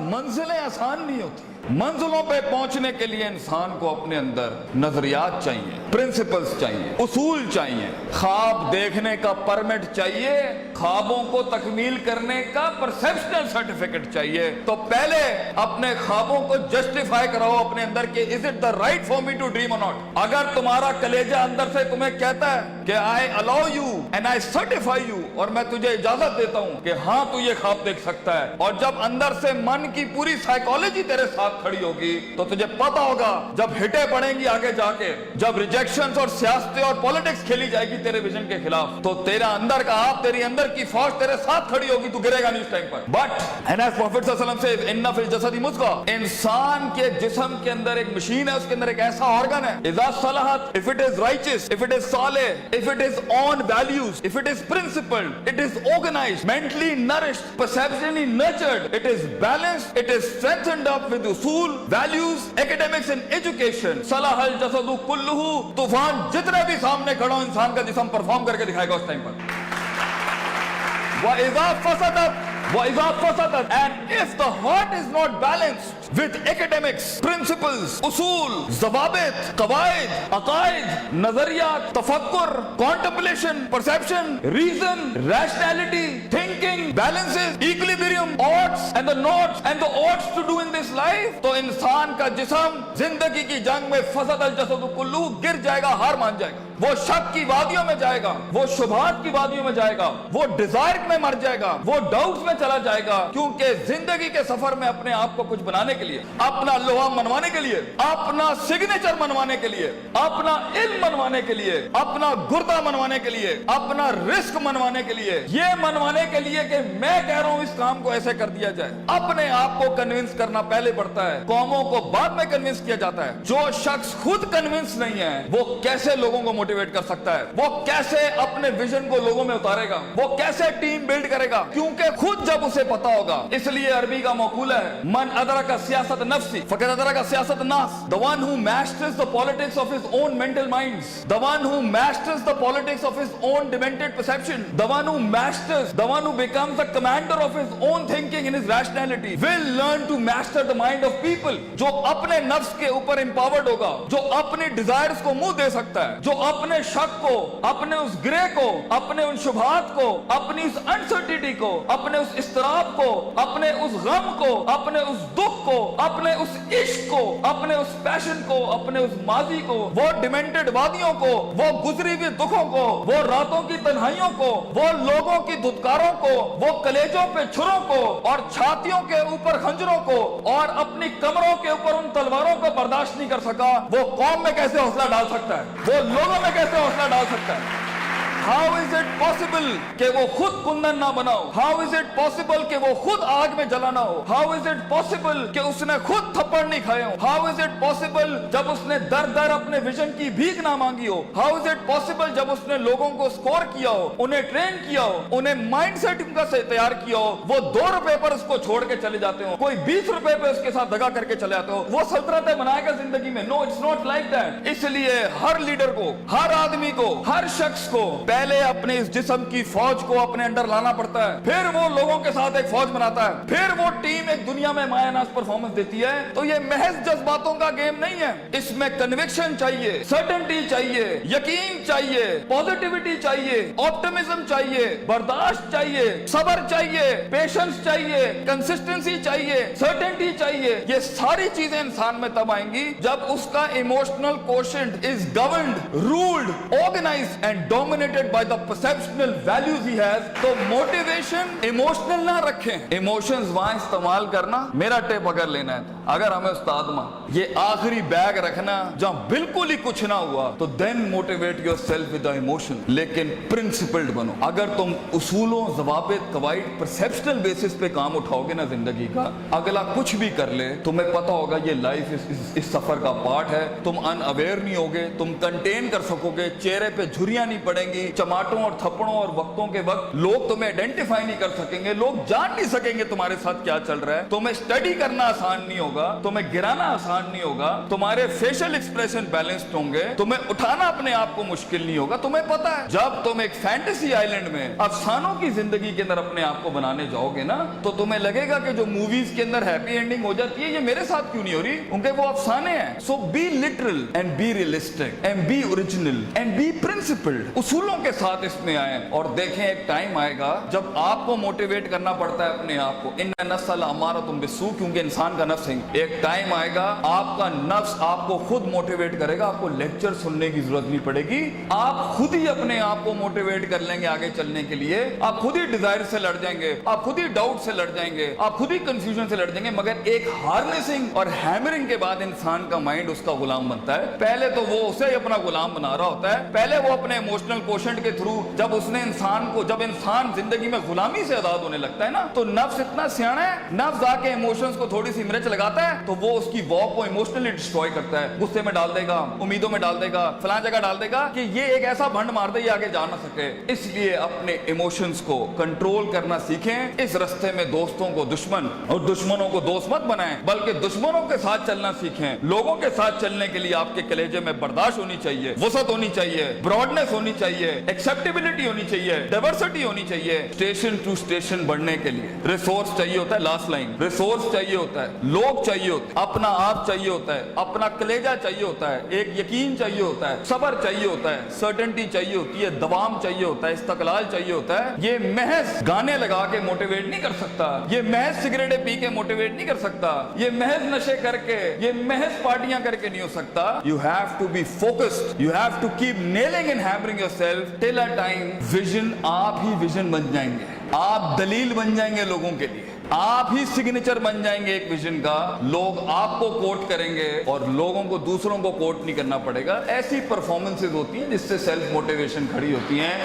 मंजिलें आसान नहीं होती। मंजिलों पे पहुंचने के लिए इंसान को अपने अंदर नजरियात चाहिए, प्रिंसिपल्स चाहिए, उसूल चाहिए, ख्वाब देखने का परमिट चाहिए, ख्वाबों को तकमील करने का परसेप्शनल सर्टिफिकेट चाहिए। तो पहले अपने ख्वाबों को जस्टिफाई कराओ अपने अंदर कि is it the right for me to dream or not. अगर तुम्हारा कलेजा अंदर से तुम्हें कहता है कि I allow you and I certify you, और मैं तुझे इजाजत देता हूं कि हाँ तू ये ख्वाब देख सकता है, और जब अंदर से मन की पूरी साइकोलॉजी तेरे साथ खड़ी होगी तो तुझे पता होगा जब हिटे पड़ेंगी आगे जाके, जब रिजेक्शंस और सियासतें और पॉलिटिक्स खेली जाएगी तेरे विजन के खिलाफ, तो तेरा अंदर का आप, तेरी अंदर की फौज तेरे साथ खड़ी होगी, तू गिरेगा नहीं उस टाइम पर। बट एंड एज प्रॉफेट सल्लल्लाहु अलैहि वसल्लम से इन्ना फिल जसदी मुज़ग़ह, इंसान के जिस्म के अंदर एक मशीन है, उसके अंदर एक ऐसा ऑर्गन है, इज़ा सलहत, if it is righteous, if it is सालिह, if it is on values, if it is principled, it is organised, mentally nourished, perceptually nurtured, it is balanced, it is strengthened up with उसूल, values, academics and education, सलाहल जसदु कुल्लुहु, तूफान जितने भी सामने खड़ा हो इंसान का जिस्म परफॉर्म करके दिखाएगा उस टाइम पर। वइज़ा फसदत, वइज़ा फसदत, and if the heart is not balanced with academics, principles, usul, ज़वाबित, क़वाइद, अक़ाइद, नज़रियात, तफ़क्कुर, contemplation, perception, reason, rationality, thinking, balances, equilibrium, odds and the nots and the odds to do in this life, तो इंसान का जिस्म जिंदगी की जंग में फसदल जसदु कुल्लू गिर जाएगा, हार मान जाएगा, वो शक की वादियों में जाएगा, वो शुबहात की वादियों में जाएगा, वो डिजायर में मर जाएगा, वो डाउट्स में चला जाएगा, क्योंकि जिंदगी के सफर में अपने आप को कुछ बनाने के लिए, अपना लोहा मनवाने के लिए, अपना सिग्नेचर मनवाने के लिए, अपना इल्म मनवाने के लिए, अपना गुर्दा मनवाने के लिए, अपना रिस्क मनवाने के लिए, ये मनवाने के लिए कि मैं कह रहा हूं इस काम को ऐसे कर दिया जाए, अपने आप को कन्विंस करना पहले पड़ता है, कौमों को बाद में कन्विंस किया जाता है। जो शख्स खुद कन्विंस नहीं है वो कैसे लोगों को मोटिवेट कर सकता है, वो कैसे अपने विजन को लोगों में उतारेगा, वो कैसे टीम बिल्ड करेगा, क्योंकि खुद जब उसे पता होगा। इसलिए अरबी का मकूला है, मन अदरका सियासत नफ्सी फक़द अदरका सियासत नास, the one who masters the politics of his own mental minds, the one who masters the politics of his own demented perception, the one who masters, the one who becomes the commander of his own thinking in his rationality will learn to master the mind of people. जो अपने नफ्स के ऊपर empowered होगा, जो अपनी desires को मुंह दे सकता है, जो अपने शक को, अपने उस ग्रे को, अपने उन शुबहात को, अपनी उस अनसर्टिनिटी को, अपने उस इस्तराब को, अपने उस गम को, अपने उस दुख को, अपने उस इश्क को, अपने उस पैशन को, अपने उस माजी को, वो डिमेंटेड वादियों को, वो गुजरी हुई दुखों को, वो रातों की तन्हाइयों को, वो लोगों की धुतकारों को, वो कलेजों पे छुरों को और छातियों के ऊपर खंजरों को और अपनी कमरों के ऊपर उन तलवारों को बर्दाश्त नहीं कर सका, वो कौम में कैसे हौसला डाल सकता है, वो लोगों में कैसे हौसला डाल सकता है। How is it possible कि वो खुद कुंदन ना बनाओ? How is it possible कि वो खुद आग में जला ना हो? How is it possible कि उसने खुद थप्पड़ नहीं खाए हो? How is it possible जब उसने दर दर अपने विजन की भीख ना मांगी हो? How is it possible जब उसने लोगों को स्कोर किया हो, उन्हें ट्रेन किया हो, उन्हें माइंडसेट उनका से तैयार किया हो, वो 2 रुपए पर उसको छोड़ के चले जाते हो, कोई 20 रुपए पे उसके साथ दगा करके चले जाते हो, वो सल्तनतें बनाएगा जिंदगी में? No, it's not like that. इसलिए हर लीडर को, हर आदमी को, हर शख्स को पहले अपने इस जिस्म की फौज को अपने अंदर लाना पड़ता है, फिर वो लोगों के साथ एक फौज बनाता है, फिर वो टीम एक दुनिया में मायानाज परफॉर्मेंस देती है। तो ये महज जज्बातों का गेम नहीं है, इसमें कन्विक्शन चाहिए, सर्टेनिटी चाहिए, यकीन चाहिए, पॉजिटिविटी चाहिए, ऑप्टिमिज्म चाहिए, बर्दाश्त चाहिए, सब्र चाहिए, पेशेंस चाहिए, कंसिस्टेंसी चाहिए, सर्टेनिटी चाहिए। ये सारी चीजें इंसान में तब आएंगी जब उसका emotional quotient is governed, ruled, organised and dominated by the perceptual values he has. तो मोटिवेशन इमोशनल ना रखें, इमोशंस वहां इस्तेमाल करना, मेरा टेप अगर लेना है अगर हमें उस्ताद मां ये आखिरी बैग रखना जहां बिल्कुल ही कुछ ना हुआ, तो then motivate yourself with the emotion, लेकिन प्रिंसिपल्ड बनो। अगर तुम उसूलों, ज़वाबित, कवाइद, परसेप्शनल बेसिस पे काम उठाओगे ना जिंदगी का, अगला कुछ भी कर ले तुम्हें पता होगा ये लाइफ इस सफर का पार्ट है। तुम अनअवेयर नहीं होगे, तुम कंटेन कर सकोगे, चेहरे पे झुर्रियां नहीं पड़ेंगी, चमाटों और थप्पड़ों और वक्तों के वक्त लोग तुम्हें आइडेंटिफाई नहीं कर सकेंगे, लोग जान नहीं सकेंगे तुम्हारे साथ क्या चल रहा है, तुम्हें स्टडी करना आसान नहीं होगा। ہوگا, تمہیں گرانا آسان نہیں ہوگا, تمہارے فیشل ایکسپریشن بیلنسڈ ہوں گے, تمہیں اٹھانا اپنے آپ کو مشکل نہیں ہوگا. تمہیں پتا ہے جب تم ایک فینٹیسی آئیلینڈ میں افسانوں کی زندگی کے اندر اپنے آپ کو بنانے جاؤ گے نا, تو تمہیں لگے گا کہ جو موویز کے اندر ہیپی اینڈنگ ہو جاتی ہے یہ میرے ساتھ کیوں نہیں ہو رہی, کیونکہ وہ افسانے ہیں. So be literal and be realistic and be original and be principled. اصولوں کے ساتھ اس میں آئیں اور دیکھیں ایک ٹائم آئے گا جب آپ کو موٹیویٹ کرنا پڑتا ہے اپنے آپ کو. ان نفس لامارۃ بالسوء, کیونکہ انسان کا نفس ہے. ایک ٹائم آئے گا آپ کا نفس آپ کو خود موٹیویٹ کرے گا, آپ کو لیکچر سننے کی ضرورت نہیں پڑے گی, آپ خود ہی اپنے آپ کو موٹیویٹ کر لیں گے آگے چلنے کے لیے. آپ خود ہی ڈیزائر سے لڑ جائیں گے, آپ خود ہی ڈاؤٹ سے لڑ جائیں گے, آپ خود ہی کنفیوژن سے لڑ جائیں گے. مگر ایک ہارنسنگ اور ہیمرنگ کے بعد انسان کا مائنڈ اس کا غلام بنتا ہے. پہلے تو وہ اسے ہی اپنا غلام بنا رہا ہوتا ہے. پہلے وہ اپنے ایموشنل کوشنٹ کے تھرو جب انسان زندگی میں غلامی سے آزاد ہونے لگتا ہے نا, تو نفس اتنا سیانا ہے, نفس آ کے ایموشنز کو تھوڑی سی مرچ لگاتا ہے تو وہ اس کی واک کو ایموشنلی ڈسٹروائے کرتا ہے. غصے میں ڈال دے گا, امیدوں میں ڈال دے گا, فلاں جگہ ڈال دے گا کہ یہ ایک ایسا بھنڈ مار دے یہ آگے جا نہ سکے. اس لیے اپنے ایموشنز کو کنٹرول کرنا سیکھیں. اس رستے میں دوستوں کو دشمن اور دشمنوں کو دوست مت بنائیں, بلکہ دشمنوں کے ساتھ چلنا سیکھیں. لوگوں کے ساتھ چلنے کے لیے آپ کے کلیجے میں برداشت ہونی چاہیے, وسعت ہونی چاہیے, براڈنس ہونی چاہیے, ایکسیپٹیبلٹی ہونی چاہیے, ڈائیورسٹی ہونی چاہیے. اسٹیشن ٹو اسٹیشن بڑھنے کے لیے ریسورس چاہیے ہوتا ہے, لاسٹ لائن ریسورس چاہیے ہوتا ہے, لوگ چاہیے ہوتے ہیں, اپنا آپ چاہیے ہوتا ہے, اپنا کلیجہ چاہیے ہوتا ہے, ایک یقین چاہیے ہوتا ہے, صبر چاہیے ہوتا ہے, سرٹنٹی چاہیے ہوتی ہے, دوام چاہیے ہوتا ہے, استقلال چاہیے ہوتا ہے. یہ محض گانے لگا کے موٹیویٹ نہیں کر سکتا, یہ محض سگریٹیں پی کے موٹیویٹ نہیں کر سکتا, یہ محض نشے کر کے, یہ محض پارٹیاں کر کے نہیں ہو سکتا. You have to be focused, you have to keep nailing and hammering yourself till a time vision, آپ ہی vision بن جائیں گے, آپ دلیل بن جائیں گے لوگوں کے لیے, آپ ہی سگنیچر بن جائیں گے ایک ویژن کا. لوگ آپ کو کوٹ کریں گے اور لوگوں کو دوسروں کو کوٹ نہیں کرنا پڑے گا. ایسی پرفارمنسز ہوتی ہیں جس سے سیلف موٹیویشن کھڑی ہوتی ہیں.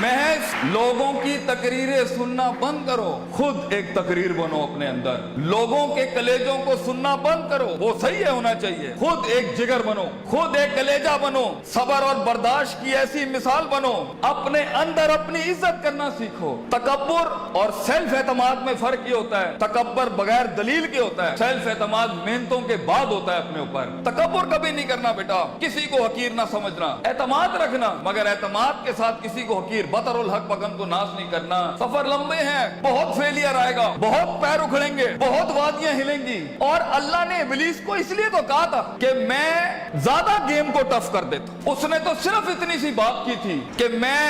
محض لوگوں کی تقریریں سننا بند کرو, خود ایک تقریر بنو اپنے اندر. لوگوں کے کلیجوں کو سننا بند کرو, وہ صحیح ہے ہونا چاہیے. خود ایک جگر بنو, خود ایک کلیجہ بنو, صبر اور برداشت کی ایسی مثال بنو. اپنے اندر اپنی عزت کرنا سیکھو. تکبر اور سیلف اعتماد میں فرق یہ ہوتا ہے, تکبر بغیر دلیل کے ہوتا ہے, سیلف اعتماد محنتوں کے بعد ہوتا ہے اپنے اوپر. تکبر کبھی نہیں کرنا بیٹا, کسی کو حقیر نہ سمجھنا, اعتماد رکھنا, مگر اعتماد کے ساتھ کسی کو حقیر بطر الحق پگن کو ناز نہیں کرنا. سفر لمبے ہیں, بہت فیلئر آئے گا, بہت پیر اکھڑیں گے, بہت وادیاں ہلیں گی. اور اللہ نے ابلیس کو اس لیے تو کہا تھا کہ میں زیادہ گیم کو ٹف کر دیتا. اس نے تو صرف اتنی سی بات کی تھی کہ میں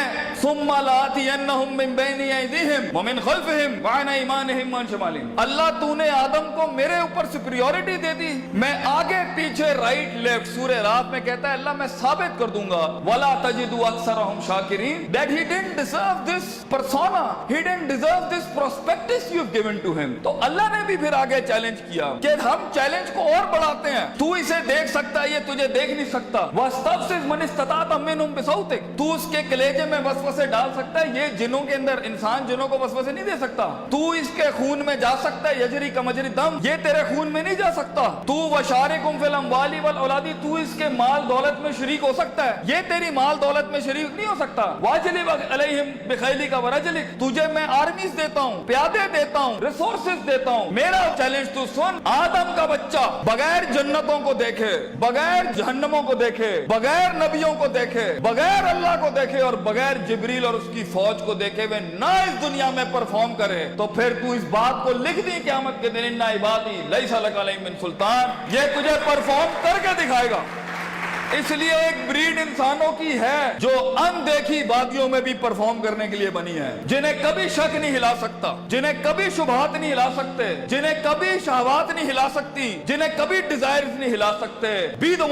ثم لآتینہم من بین ایدیہم ومن خلفہم وعن ایمانہم وعن شمالہم. اللہ تو نے آدم کو میرے اوپر سپریورٹی دے دی, میں آگے پیچھے رائٹ لیفٹ. سورہ رات میں کہتا ہے اللہ میں ثابت کر دوں گا ولا تجد اکثرہم شاکرین, that he didn't deserve this persona, he didn't deserve this prospectus you've given to him. تو اللہ نے بھی پھر آگے چیلنج کیا کہ ہم چیلنج کو اور بڑھاتے ہیں. تو اسے دیکھ سکتا ہے, یہ تجھے دیکھ نہیں سکتا. وَاسْتَفْزِزْ مَنِ اسْتَطَعْتَ مِنْهُمْ بِصَوْتِكَ, تو اس کے کلیجے میں وسوسے ڈال سکتا ہے. یہ جنوں کے اندر انسان جنوں کو وسوسے نہیں دے سکتا. تو اس کے خون میں جا سکتا ہے, یجری کمجری دم, یہ تیرے خون میں نہیں جا سکتا. تو وَشَارِكُمْ فِي الْأَمْوَالِ وَالْأَوْلَادِ, تو اس کے مال دولت میں شریک ہو سکتا ہے, یہ تیری مال دولت میں شریک نہیں ہو سکتا. واجلب علیہم بخیلک ورجلک, تجھے میں آرمیز دیتا ہوں, پیادے دیتا ہوں, ریسورسز دیتا ہوں. میرا چیلنج تو سن, آدم کا بچہ بغیر جنتوں کو دیکھے, بغیر جہنموں کو دیکھے, بغیر نبیوں کو دیکھے, بغیر اللہ کو دیکھے اور بغیر جبریل اور اس کی فوج کو دیکھے ہوئے نہ اس دنیا میں پرفارم کرے, تو پھر تو اس بات کو لکھ دی قیامت کے دن ان عبادی لیس لک علیہم من سلطان, یہ تجھے پرفارم کر کے دکھائے گا. اس لیے ایک بریڈ انسانوں کی ہے جو اندیکھی وادیوں میں بھی پرفارم کرنے کے لیے بنی ہے, جنہیں کبھی شک نہیں ہلا سکتا, جنہیں کبھی شبہات نہیں ہلا سکتے, جنہیں کبھی شہوات نہیں ہلا سکتی, جنہیں کبھی ڈیزائرز نہیں ہلا سکتے. Be the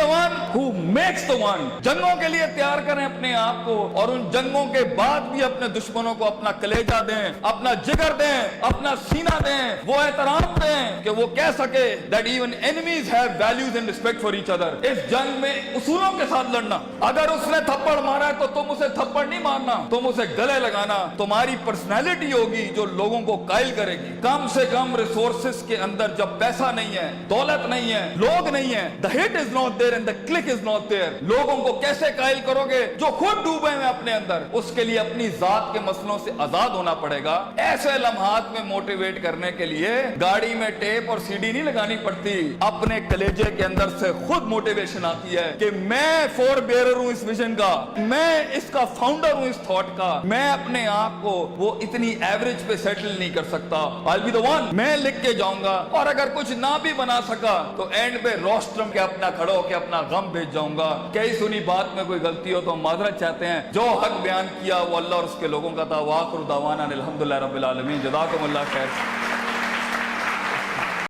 one who makes the one. جنگوں کے لیے تیار کریں اپنے آپ کو, اور ان جنگوں کے بعد بھی اپنے دشمنوں کو اپنا کلیجہ دیں, اپنا جگر دیں, اپنا سینہ دیں, وہ احترام دیں کہ وہ کہہ سکے that even enemies have values and respect for each other. اس जंग में उसूलों के साथ लड़ना। अगर उसने थप्पड़ मारा है तो तुम उसे थप्पड़ नहीं मारना, तुम उसे गले लगाना। तुम्हारी पर्सनैलिटी होगी जो लोगों को कायल करेगी। कम से कम रिसोर्सेस के अंदर जब पैसा नहीं है, दौलत नहीं है, लोग नहीं है, the hit is not there and the click is not there, लोगों को कैसे कायल करोगे जो खुद डूबे हैं अपने अंदर? उसके लिए अपनी जात के मसलों से आजाद होना पड़ेगा। ऐसे लम्हात में मोटिवेट करने के लिए गाड़ी में टेप और सीडी नहीं लगानी पड़ती, अपने कलेजे के अंदर से खुद मोटिवेशन आती है कि मैं फोर बेरर हूं इस विजन का, मैं इसका फाउंडर हूं इस थॉट का। मैं अपने आप को वो इतनी एवरेज पे सेटल नहीं कर सकता, I'll be the one, मैं लिख के जाऊंगा। और अगर कुछ ना भी बना सका तो एंड पे रोस्ट्रम के अपना खड़ो के अपना गम भेज जाऊंगा। कई सुनी बात में कोई गलती हो तो हम माजरत चाहते हैं। जो हक बयान किया वो अल्लाह और उसके लोगों का था। वाखिर दावाना अनिल हम्दुलिल्लाहि रब्बिल आलमीन। जज़ाकुमुल्लाह खैर।